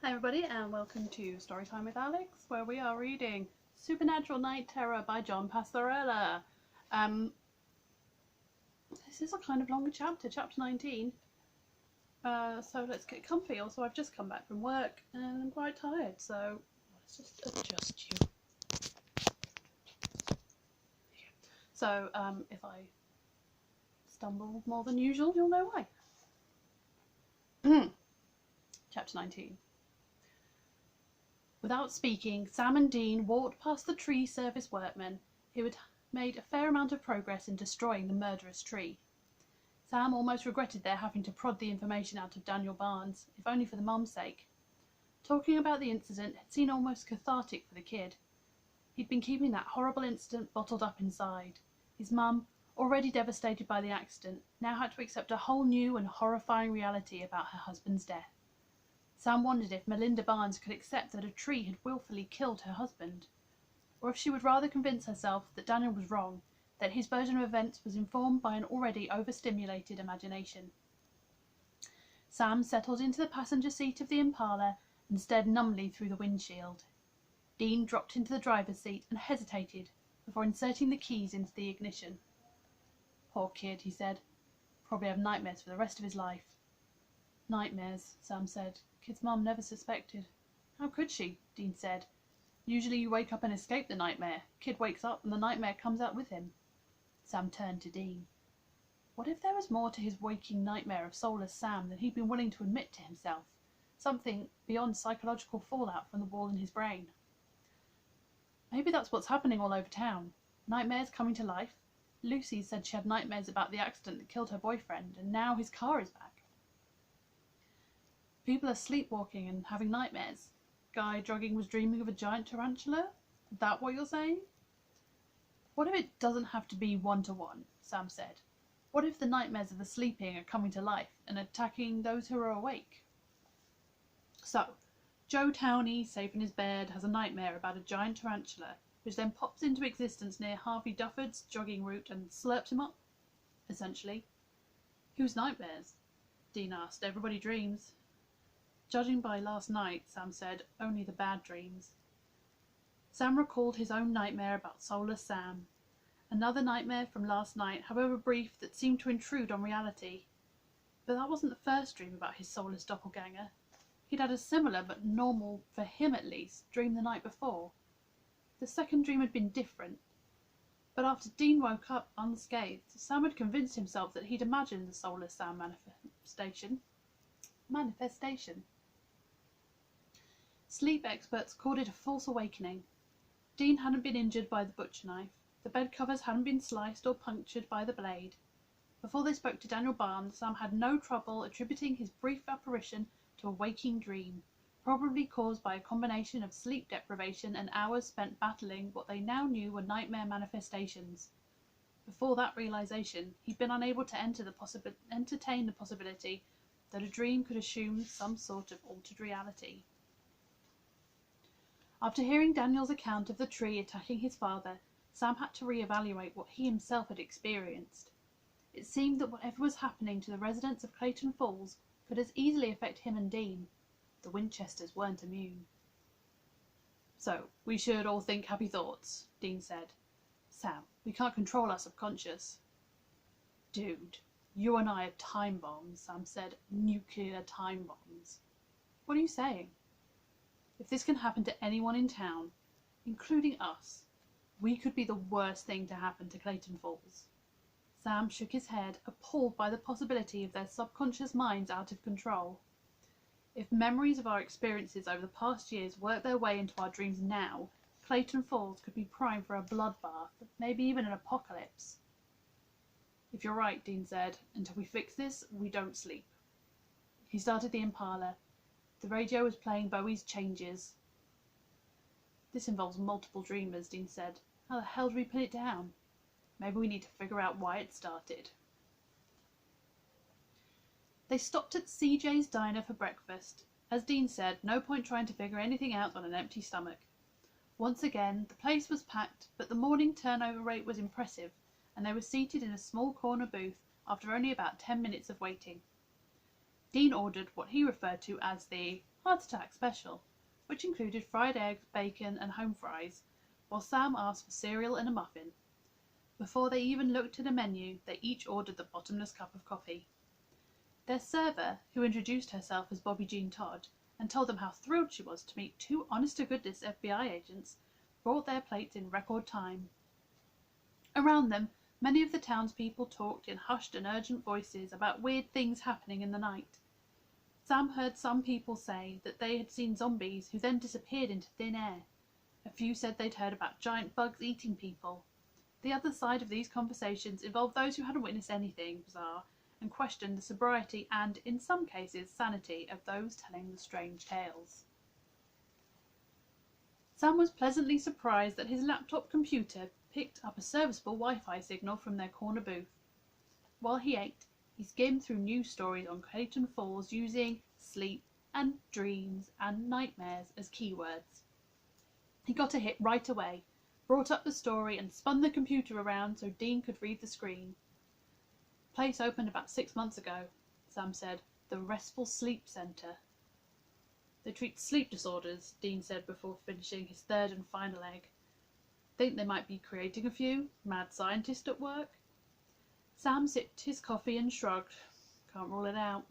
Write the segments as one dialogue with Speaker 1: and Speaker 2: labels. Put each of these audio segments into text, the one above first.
Speaker 1: Hi everybody and welcome to Storytime with Alex, where we are reading Supernatural Night Terror by John Passarella. This is a kind of longer chapter, chapter 19. So let's get comfy. Also, I've just come back from work and I'm quite tired, so let's just adjust you. So if I stumble more than usual, you'll know why. Chapter 19. Without speaking, Sam and Dean walked past the tree service workmen who had made a fair amount of progress in destroying the murderous tree. Sam almost regretted their having to prod the information out of Daniel Barnes, if only for the mum's sake. Talking about the incident had seemed almost cathartic for the kid. He'd been keeping that horrible incident bottled up inside. His mum, already devastated by the accident, now had to accept a whole new and horrifying reality about her husband's death. Sam wondered if Melinda Barnes could accept that a tree had willfully killed her husband, or if she would rather convince herself that Daniel was wrong, that his version of events was informed by an already overstimulated imagination. Sam settled into the passenger seat of the Impala and stared numbly through the windshield. Dean dropped into the driver's seat and hesitated before inserting the keys into the ignition. "Poor kid," he said. "Probably have nightmares for the rest of his life." "Nightmares," Sam said. "Kid's mum never suspected." "How could she?" Dean said. "Usually you wake up and escape the nightmare. Kid wakes up and the nightmare comes out with him." Sam turned to Dean. What if there was more to his waking nightmare of soulless Sam than he'd been willing to admit to himself? Something beyond psychological fallout from the wall in his brain. Maybe that's what's happening all over town. Nightmares coming to life. Lucy said she had nightmares about the accident that killed her boyfriend, and now his car is back. People are sleepwalking and having nightmares. Guy drugging was dreaming of a giant tarantula? Is that what you're saying? "What if it doesn't have to be one-to-one?" Sam said. "What if the nightmares of the sleeping are coming to life and attacking those who are awake?" So, Joe Towney, safe in his bed, has a nightmare about a giant tarantula, which then pops into existence near Harvey Dufford's jogging route and slurps him up, essentially. "Whose nightmares?" Dean asked. "Everybody dreams." "Judging by last night," Sam said, "only the bad dreams." Sam recalled his own nightmare about soulless Sam. Another nightmare from last night, however brief, that seemed to intrude on reality. But that wasn't the first dream about his soulless doppelganger. He'd had a similar, but normal, for him at least, dream the night before. The second dream had been different. But after Dean woke up unscathed, Sam had convinced himself that he'd imagined the soulless Sam manifestation. Sleep experts called it a false awakening. Dean hadn't been injured by the butcher knife. The bed covers hadn't been sliced or punctured by the blade. Before they spoke to Daniel Barnes, Sam had no trouble attributing his brief apparition to a waking dream, probably caused by a combination of sleep deprivation and hours spent battling what they now knew were nightmare manifestations. Before that realization, he'd been unable to entertain the possibility that a dream could assume some sort of altered reality. After hearing Daniel's account of the tree attacking his father, Sam had to re-evaluate what he himself had experienced. It seemed that whatever was happening to the residents of Clayton Falls could as easily affect him and Dean. The Winchesters weren't immune. "So, we should all think happy thoughts," Dean said. "Sam, we can't control our subconscious." "Dude, you and I are time bombs," Sam said. "Nuclear time bombs." "What are you saying?" "If this can happen to anyone in town, including us, we could be the worst thing to happen to Clayton Falls." Sam shook his head, appalled by the possibility of their subconscious minds out of control. "If memories of our experiences over the past years work their way into our dreams now, Clayton Falls could be primed for a bloodbath, maybe even an apocalypse." "If you're right," Dean said, "until we fix this, we don't sleep." He started the Impala. The radio was playing Bowie's Changes. "This involves multiple dreamers," Dean said. "How the hell do we pin it down? Maybe we need to figure out why it started." They stopped at CJ's Diner for breakfast. As Dean said, no point trying to figure anything out on an empty stomach. Once again, the place was packed, but the morning turnover rate was impressive, and they were seated in a small corner booth after only about 10 minutes of waiting. Dean ordered what he referred to as the heart attack special, which included fried eggs, bacon and home fries, while Sam asked for cereal and a muffin. Before they even looked at a menu, they each ordered the bottomless cup of coffee. Their server, who introduced herself as Bobby Jean Todd and told them how thrilled she was to meet two honest-to-goodness FBI agents, brought their plates in record time. Around them, many of the townspeople talked in hushed and urgent voices about weird things happening in the night. Sam heard some people say that they had seen zombies who then disappeared into thin air. A few said they'd heard about giant bugs eating people. The other side of these conversations involved those who hadn't witnessed anything bizarre and questioned the sobriety and, in some cases, sanity of those telling the strange tales. Sam was pleasantly surprised that his laptop computer picked up a serviceable Wi-Fi signal from their corner booth. While he ate, he skimmed through news stories on Clayton Falls using sleep and dreams and nightmares as keywords. He got a hit right away, brought up the story and spun the computer around so Dean could read the screen. Place opened about 6 months ago, Sam said. The Restful Sleep Center. They treat sleep disorders, Dean said before finishing his third and final egg. Think they might be creating a few? Mad scientist at work? Sam sipped his coffee and shrugged. Can't rule it out.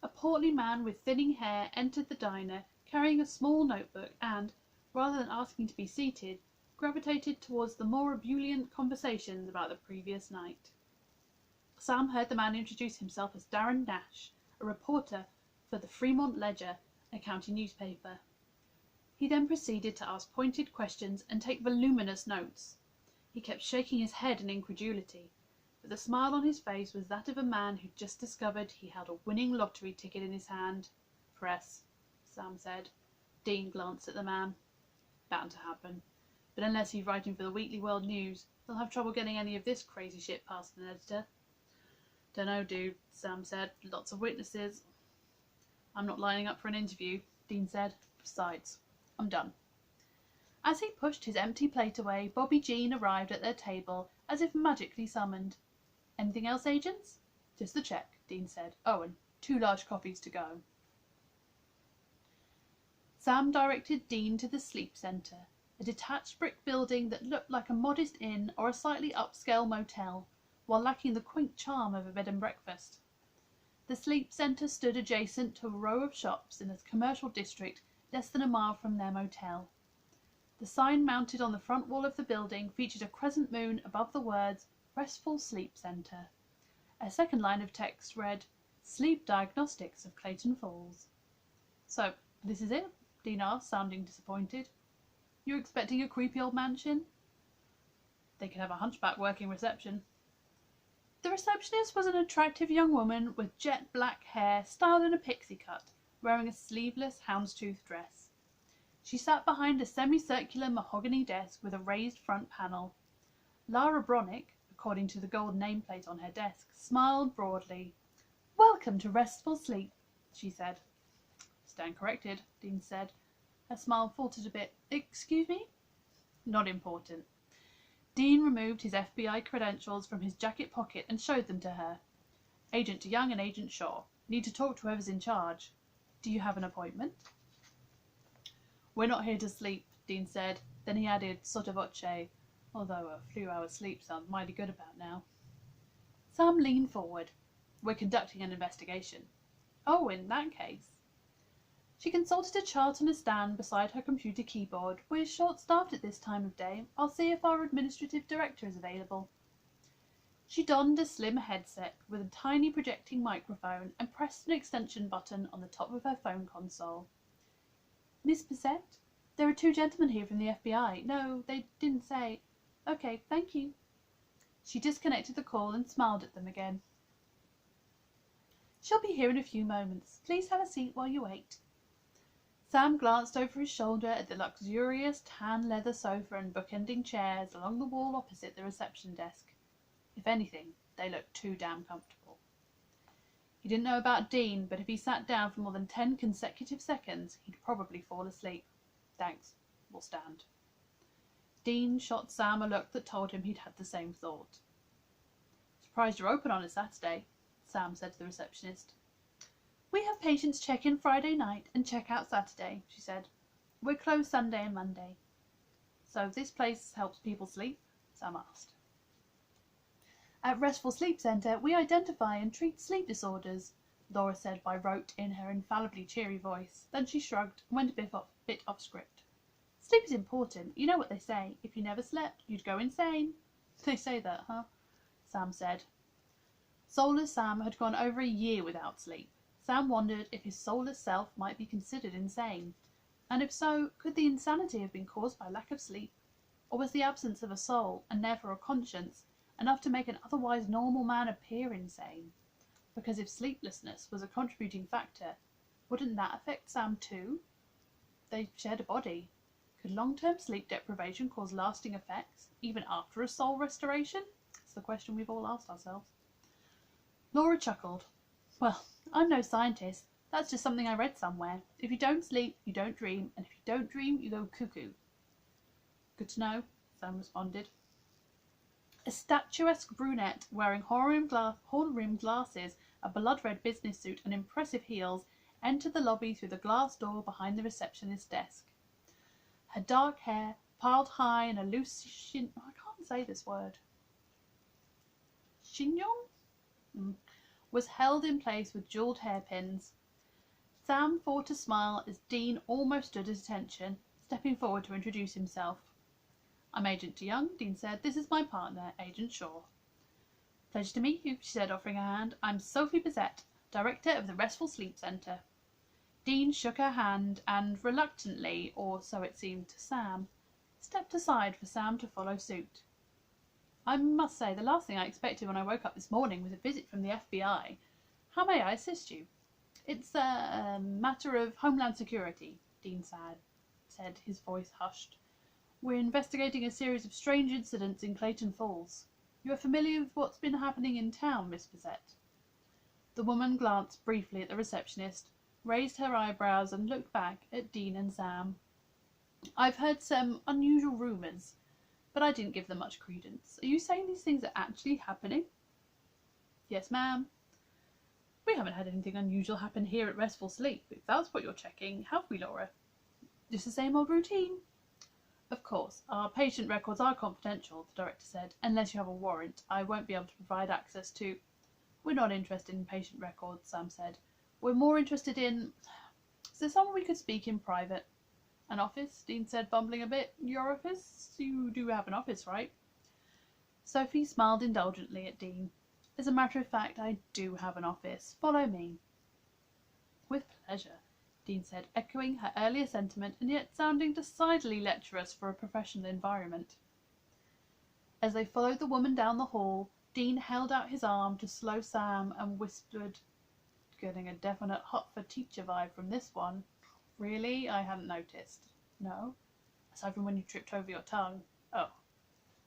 Speaker 1: A portly man with thinning hair entered the diner, carrying a small notebook and, rather than asking to be seated, gravitated towards the more ebullient conversations about the previous night. Sam heard the man introduce himself as Darren Nash, a reporter for the Fremont Ledger, a county newspaper. He then proceeded to ask pointed questions and take voluminous notes. He kept shaking his head in incredulity, but the smile on his face was that of a man who'd just discovered he held a winning lottery ticket in his hand. Press, Sam said. Dean glanced at the man. Bound to happen. But unless he's writing for the Weekly World News, they'll have trouble getting any of this crazy shit past an editor. Dunno, dude, Sam said. Lots of witnesses. I'm not lining up for an interview, Dean said. Besides, I'm done. As he pushed his empty plate away, Bobby Jean arrived at their table, as if magically summoned. Anything else, agents? Just the check, Dean said. Oh, and 2 large coffees to go. Sam directed Dean to the sleep centre, a detached brick building that looked like a modest inn or a slightly upscale motel, while lacking the quaint charm of a bed and breakfast. The sleep centre stood adjacent to a row of shops in a commercial district less than a mile from their motel. The sign mounted on the front wall of the building featured a crescent moon above the words Restful Sleep Center. A second line of text read, Sleep Diagnostics of Clayton Falls. So, this is it? Dean asked, sounding disappointed. You're expecting a creepy old mansion? They could have a hunchback working reception. The receptionist was an attractive young woman with jet black hair styled in a pixie cut, wearing a sleeveless houndstooth dress. She sat behind a semicircular mahogany desk with a raised front panel. Lara Bronick, according to the gold nameplate on her desk, smiled broadly. Welcome to Restful Sleep, she said. Stand corrected, Dean said. Her smile faltered a bit. Excuse me? Not important. Dean removed his FBI credentials from his jacket pocket and showed them to her. Agent Young and Agent Shaw. Need to talk to whoever's in charge. Do you have an appointment? We're not here to sleep, Dean said. Then he added, sotto voce, although a few hours sleep sounds mighty good about now. Sam leaned forward. We're conducting an investigation. Oh, in that case. She consulted a chart on a stand beside her computer keyboard. We're short-staffed at this time of day. I'll see if our administrative director is available. She donned a slim headset with a tiny projecting microphone and pressed an extension button on the top of her phone console. Miss Bissett? There are 2 gentlemen here from the FBI. No, they didn't say. Okay, thank you. She disconnected the call and smiled at them again. She'll be here in a few moments. Please have a seat while you wait. Sam glanced over his shoulder at the luxurious tan leather sofa and bookending chairs along the wall opposite the reception desk. If anything, they looked too damn comfortable. He didn't know about Dean, but if he sat down for more than 10 consecutive seconds, he'd probably fall asleep. Thanks. We'll stand. Dean shot Sam a look that told him he'd had the same thought. Surprised you're open on a Saturday, Sam said to the receptionist. We have patients check in Friday night and check out Saturday, she said. We're closed Sunday and Monday. So this place helps people sleep? Sam asked. At Restful Sleep Centre, we identify and treat sleep disorders, Laura said by rote in her infallibly cheery voice. Then she shrugged and went a bit off script. Sleep is important. You know what they say. If you never slept, you'd go insane. They say that, huh? Sam said. Soulless Sam had gone over a year without sleep. Sam wondered if his soulless self might be considered insane. And if so, could the insanity have been caused by lack of sleep? Or was the absence of a soul, and therefore a conscience, enough to make an otherwise normal man appear insane? Because if sleeplessness was a contributing factor, wouldn't that affect Sam too? They shared a body. Could long-term sleep deprivation cause lasting effects, even after a soul restoration? It's the question we've all asked ourselves. Laura chuckled. Well, I'm no scientist. That's just something I read somewhere. If you don't sleep, you don't dream, and if you don't dream, you go cuckoo. Good to know, Sam responded. A statuesque brunette wearing horn-rimmed glasses, a blood-red business suit, and impressive heels entered the lobby through the glass door behind the receptionist's desk. Her dark hair, piled high in a loose I can't say this word. Chignon? Was held in place with jewelled hairpins. Sam fought a smile as Dean almost stood at attention, stepping forward to introduce himself. I'm Agent DeYoung, Dean said. This is my partner, Agent Shaw. Pleasure to meet you, she said, offering her hand. I'm Sophie Bissett, Director of the Restful Sleep Centre. Dean shook her hand and reluctantly, or so it seemed to Sam, stepped aside for Sam to follow suit. I must say, the last thing I expected when I woke up this morning was a visit from the FBI. How may I assist you? It's a matter of Homeland Security, Dean said, his voice hushed. We're investigating a series of strange incidents in Clayton Falls. You are familiar with what's been happening in town, Miss Bissett? The woman glanced briefly at the receptionist, raised her eyebrows and looked back at Dean and Sam. I've heard some unusual rumours, but I didn't give them much credence. Are you saying these things are actually happening? Yes, ma'am. We haven't had anything unusual happen here at Restful Sleep, if that's what you're checking, have we, Laura? Just the same old routine. Of course, our patient records are confidential, the director said. Unless you have a warrant, I won't be able to provide access to... We're not interested in patient records, Sam said. We're more interested in... Is there someone we could speak in private? An office? Dean said, bumbling a bit. Your office? You do have an office, right? Sophie smiled indulgently at Dean. As a matter of fact, I do have an office. Follow me. With pleasure, Dean said, echoing her earlier sentiment and yet sounding decidedly lecherous for a professional environment. As they followed the woman down the hall, Dean held out his arm to slow Sam and whispered, getting a definite hot-for-teacher vibe from this one. Really? I hadn't noticed. No? Aside from when you tripped over your tongue. Oh.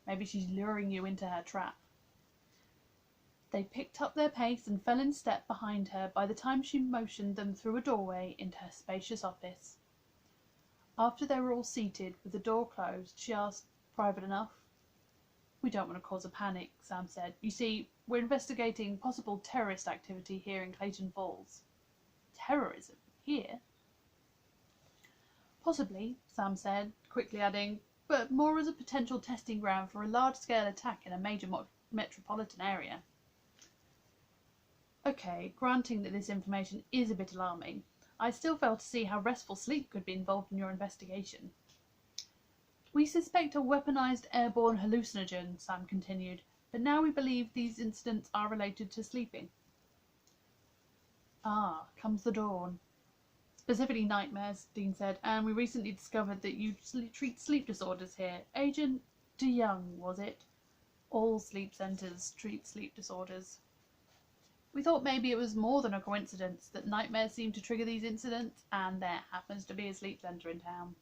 Speaker 1: Maybe she's luring you into her trap. They picked up their pace and fell in step behind her by the time she motioned them through a doorway into her spacious office. After they were all seated, with the door closed, she asked, private enough? We don't want to cause a panic, Sam said. You see, we're investigating possible terrorist activity here in Clayton Falls. Terrorism? Here? Possibly, Sam said, quickly adding, but more as a potential testing ground for a large-scale attack in a major metropolitan area. Okay, granting that this information is a bit alarming, I still fail to see how Restful Sleep could be involved in your investigation. We suspect a weaponized airborne hallucinogen, Sam continued, but now we believe these incidents are related to sleeping. Ah, comes the dawn. Specifically nightmares, Dean said, and we recently discovered that you treat sleep disorders here. Agent DeYoung, was it? All sleep centres treat sleep disorders. We thought maybe it was more than a coincidence that nightmares seem to trigger these incidents, and there happens to be a sleep centre in town.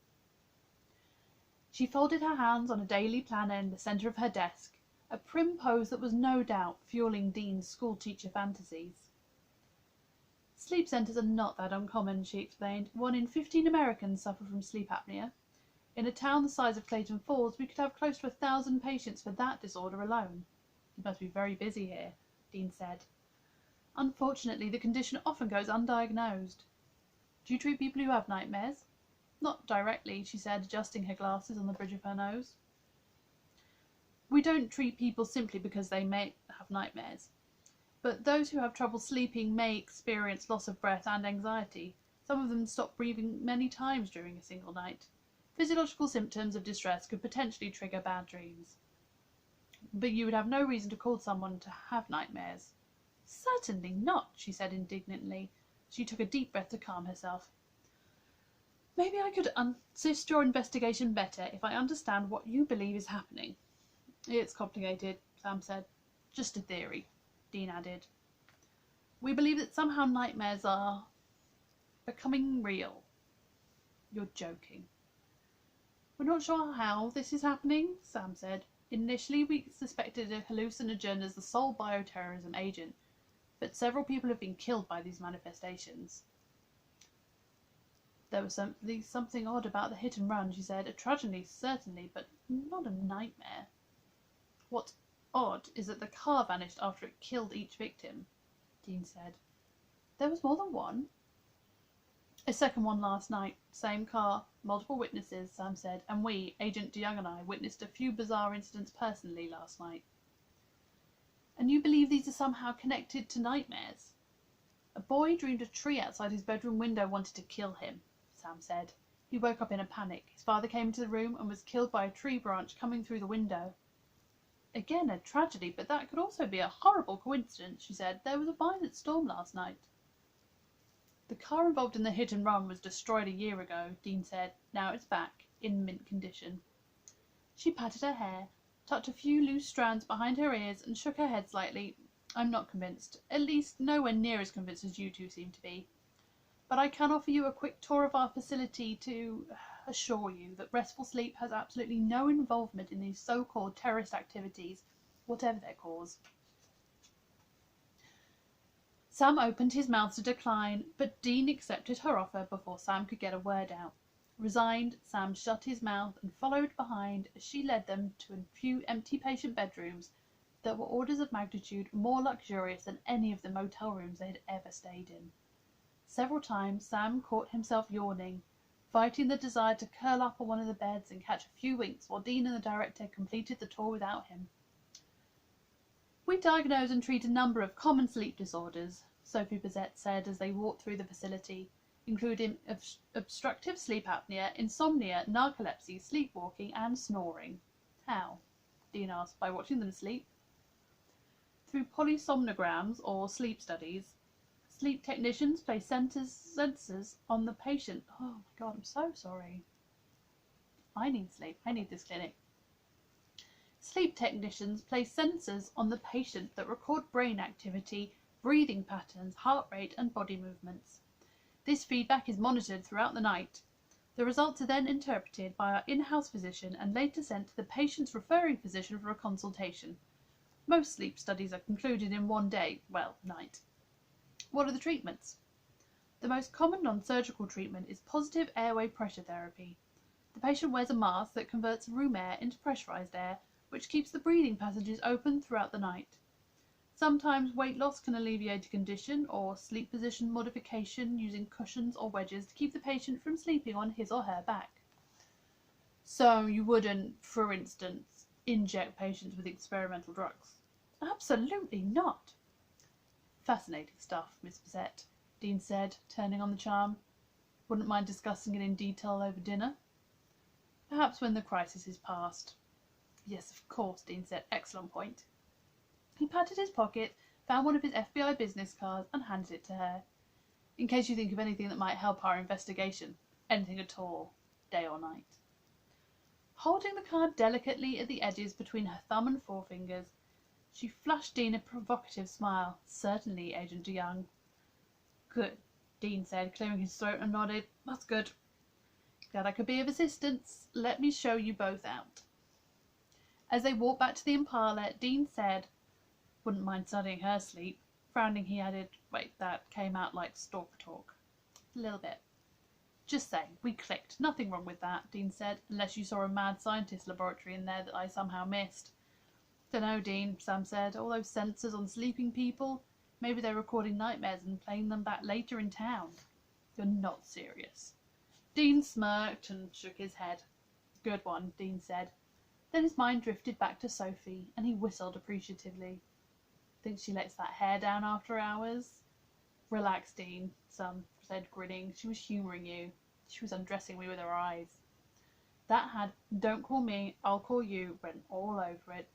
Speaker 1: She folded her hands on a daily planner in the centre of her desk, a prim pose that was no doubt fueling Dean's schoolteacher fantasies. Sleep centres are not that uncommon, she explained. 1 in 15 Americans suffer from sleep apnea. In a town the size of Clayton Falls, we could have close to 1,000 patients for that disorder alone. You must be very busy here, Dean said. Unfortunately, the condition often goes undiagnosed. Do you treat people who have nightmares? Not directly, she said, adjusting her glasses on the bridge of her nose. We don't treat people simply because they may have nightmares. But those who have trouble sleeping may experience loss of breath and anxiety. Some of them stop breathing many times during a single night. Physiological symptoms of distress could potentially trigger bad dreams. But you would have no reason to cause someone to have nightmares. Certainly not, she said indignantly. She took a deep breath to calm herself. Maybe I could assist your investigation better if I understand what you believe is happening. It's complicated, Sam said. Just a theory, Dean added. We believe that somehow nightmares are becoming real. You're joking. We're not sure how this is happening, Sam said. Initially, we suspected a hallucinogen as the sole bioterrorism agent, but several people have been killed by these manifestations. There was something odd about the hit and run, she said. A tragedy, certainly, but not a nightmare. What's odd is that the car vanished after it killed each victim, Dean said. There was more than one? A second one last night. Same car. Multiple witnesses, Sam said, and we, Agent DeYoung and I, witnessed a few bizarre incidents personally last night. And you believe these are somehow connected to nightmares? A boy dreamed a tree outside his bedroom window wanted to kill him, Sam said. He woke up in a panic. His father came into the room and was killed by a tree branch coming through the window. Again, a tragedy, but that could also be a horrible coincidence, she said. There was a violent storm last night. The car involved in the hit and run was destroyed a year ago, Dean said. Now it's back, in mint condition. She patted her hair, tucked a few loose strands behind her ears, and shook her head slightly. I'm not convinced. At least nowhere near as convinced as you two seem to be. But I can offer you a quick tour of our facility to assure you that restful sleep has absolutely no involvement in these so-called terrorist activities, whatever their cause. Sam opened his mouth to decline, but Dean accepted her offer before Sam could get a word out. Resigned, Sam shut his mouth and followed behind as she led them to a few empty patient bedrooms that were orders of magnitude more luxurious than any of the motel rooms they had ever stayed in. Several times Sam caught himself yawning, fighting the desire to curl up on one of the beds and catch a few winks while Dean and the director completed the tour without him. We diagnose and treat a number of common sleep disorders, Sophie Bazette said as they walked through the facility, including obstructive sleep apnea, insomnia, narcolepsy, sleepwalking, and snoring. How? Dean asked. By watching them sleep? Through polysomnograms or sleep studies. Sleep technicians place sensors on the patient. Oh my God, I'm so sorry. I need sleep. I need this clinic. Sleep technicians place sensors on the patient that record brain activity, breathing patterns, heart rate, and body movements. This feedback is monitored throughout the night. The results are then interpreted by our in-house physician and later sent to the patient's referring physician for a consultation. Most sleep studies are concluded in one day, night. What are the treatments? The most common non-surgical treatment is positive airway pressure therapy. The patient wears a mask that converts room air into pressurized air, which keeps the breathing passages open throughout the night. Sometimes weight loss can alleviate a condition, or sleep position modification using cushions or wedges to keep the patient from sleeping on his or her back. So you wouldn't, for instance, inject patients with experimental drugs? Absolutely not. Fascinating stuff, Miss Bazette, Dean said, turning on the charm. Wouldn't mind discussing it in detail over dinner? Perhaps when the crisis is past. Yes, of course, Dean said. Excellent point. He patted his pocket, found one of his FBI business cards, and handed it to her. In case you think of anything that might help our investigation. Anything at all, day or night. Holding the card delicately at the edges between her thumb and forefingers, she flashed Dean a provocative smile. Certainly, Agent DeYoung. Good, Dean said, clearing his throat, and nodded. That's good. Glad I could be of assistance. Let me show you both out. As they walked back to the Impala, Dean said, wouldn't mind studying her sleep. Frowning, he added, wait, that came out like stalker talk. A little bit. Just saying, we clicked. Nothing wrong with that, Dean said, unless you saw a mad scientist laboratory in there that I somehow missed. Dunno, Dean, Sam said. All those sensors on sleeping people. Maybe they're recording nightmares and playing them back later in town. You're not serious. Dean smirked and shook his head. Good one, Dean said. Then his mind drifted back to Sophie, and he whistled appreciatively. Think she lets that hair down after hours? Relax, Dean, son said, grinning. She was humouring you. She was undressing me with her eyes. That had "Don't call me, I'll call you" written all over it.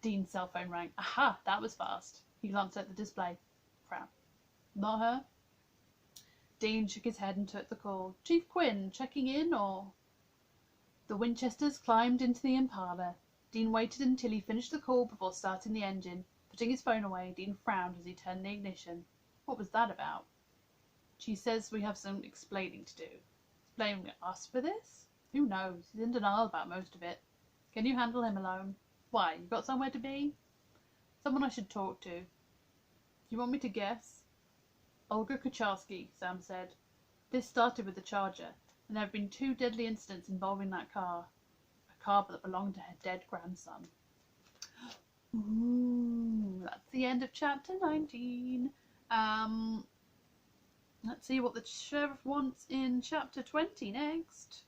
Speaker 1: Dean's cell phone rang. Aha, that was fast. He glanced at the display. Crap. Not her? Dean shook his head and took the call. Chief Quinn, checking in, or? The Winchesters climbed into the Impala. Dean waited until he finished the call before starting the engine. Putting his phone away, Dean frowned as he turned the ignition. What was that about? She says we have some explaining to do. Blaming us for this? Who knows? He's in denial about most of it. Can you handle him alone? Why, you got somewhere to be? Someone I should talk to. You want me to guess? Olga Kucharski, Sam said. This started with the Charger, and there have been 2 deadly incidents involving that car. A car that belonged to her dead grandson. Ooh, that's the end of chapter 19. Let's see what the sheriff wants in chapter 20 next.